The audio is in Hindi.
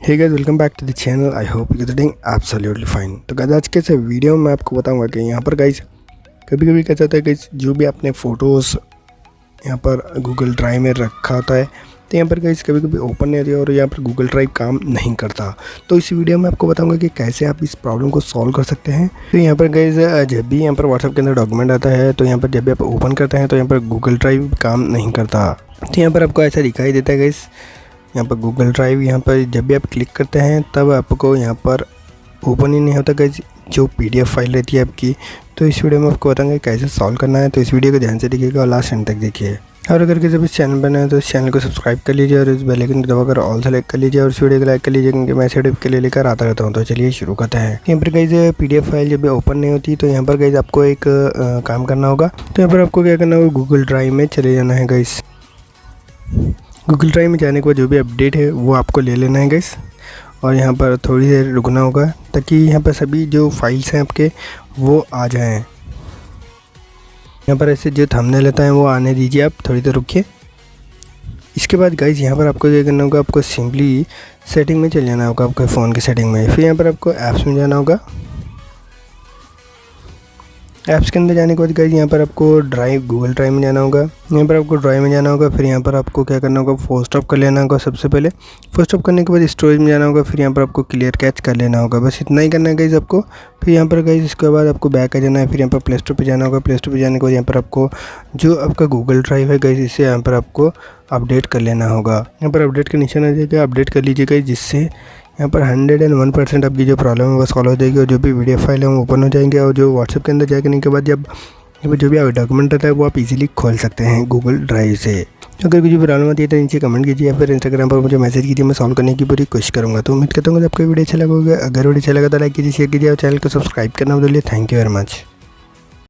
Hey guys, welcome back to the channel. I hope you doing absolutely fine. तो गाइस आज के इस वीडियो में मैं आपको बताऊंगा कि यहाँ पर गाइस कभी कभी क्या होता है गाइस, जो भी आपने फ़ोटोज़ यहाँ पर गूगल ड्राइव में रखा होता है तो यहाँ पर गाइस कभी कभी ओपन नहीं होती है और यहाँ पर गूगल ड्राइव काम नहीं करता। तो इस वीडियो में आपको बताऊंगा कि कैसे आप इस प्रॉब्लम को सॉल्व कर सकते हैं। तो यहाँ पर गाइस जब भी यहाँ पर व्हाट्सएप के अंदर डॉक्यूमेंट आता है तो यहाँ पर जब भी आप ओपन करते हैं तो यहाँ पर गूगल ड्राइव काम नहीं करता। तो यहाँ पर आपको ऐसा दिखाई देता है गाइस, यहाँ पर गूगल ड्राइव यहाँ पर जब भी आप क्लिक करते हैं तब आपको यहाँ पर ओपन ही नहीं होता गाइस जो पीडीएफ फाइल रहती है आपकी। तो इस वीडियो में आपको बताएंगे कैसे सॉल्व करना है। तो इस वीडियो को ध्यान से देखिएगा और लास्ट एंड तक देखिए। और अगर किसी भी चैनल पर नए तो इस चैनल को सब्सक्राइब कर लीजिए और इस बेल आइकन को दबाकर ऑल सेलेक्ट कर लीजिए और इस वीडियो को लाइक कर लीजिए क्योंकि मैं ऐसे टिप के लिए लेकर आता रहता हूँ। तो चलिए शुरू करते हैं। यहाँ पर गाइस पीडीएफ फाइल जब भी ओपन नहीं होती तो यहाँ पर गाइस आपको एक काम करना होगा। तो यहाँ पर आपको क्या करना होगा, गूगल ड्राइव में चले जाना है गाइस। गूगल ड्राइव में जाने के बाद जो भी अपडेट है वो आपको ले लेना है गाइस और यहाँ पर थोड़ी देर रुकना होगा ताकि यहाँ पर सभी जो फाइल्स हैं आपके वो आ जाएं। यहाँ पर ऐसे जो थंबनेल लेता है वो आने दीजिए, आप थोड़ी देर रुकिए। इसके बाद गाइस यहाँ पर आपको क्या करना होगा, आपको सिंपली सेटिंग में चले जाना होगा आपके फ़ोन की सेटिंग में। फिर यहाँ पर आपको ऐप्स में जाना होगा। ऐप्स के अंदर जाने के बाद गाइस यहाँ पर आपको गूगल ड्राइव में जाना होगा। यहाँ पर आपको ड्राइव में जाना होगा। फिर यहाँ पर आपको क्या करना होगा, फर्स्ट ऑफ कर लेना होगा। सबसे पहले फर्स्ट ऑफ करने के बाद स्टोरेज में जाना होगा। फिर यहाँ पर आपको क्लियर कैच कर लेना होगा। बस इतना ही करना है गाइस आपको। फिर यहाँ पर गाइस इसके बाद आपको बैक आ जाना है। फिर यहाँ पर प्ले स्टोर पर जाना होगा। प्ले स्टोर पर जाने के बाद यहाँ पर आपको जो आपका गूगल ड्राइव है गाइस इसे यहाँ पर आपको अपडेट कर लेना होगा। यहाँ पर अपडेट का निशान आ जाएगा, अपडेट कर लीजिएगा जिससे यहाँ पर 101% आपकी जो प्रॉब्लम है वो सॉल्व हो जाएगी और जो भी वीडियो फाइल है वो ओपन हो जाएंगे और जो व्हाट्सएप के अंदर जाने के बाद जब जो भी डॉक्यूमेंट रहता है वो आप इजीली खोल सकते हैं गूगल ड्राइव से। अगर कुछ भी प्रॉब्लम आती है तो नीचे कमेंट कीजिए या फिर इंस्टाग्राम पर मुझे मैसेज कीजिए, मैं सॉल्व करने की पूरी कोशिश करूँगा। तो उम्मीद करता हूँ कि आपको वीडियो अच्छा लगा होगा। अगर वीडियो अच्छा लगा तो लाइक कीजिए, शेयर कीजिए और चैनल को सब्सक्राइब करना भूलिए। Thank you very much.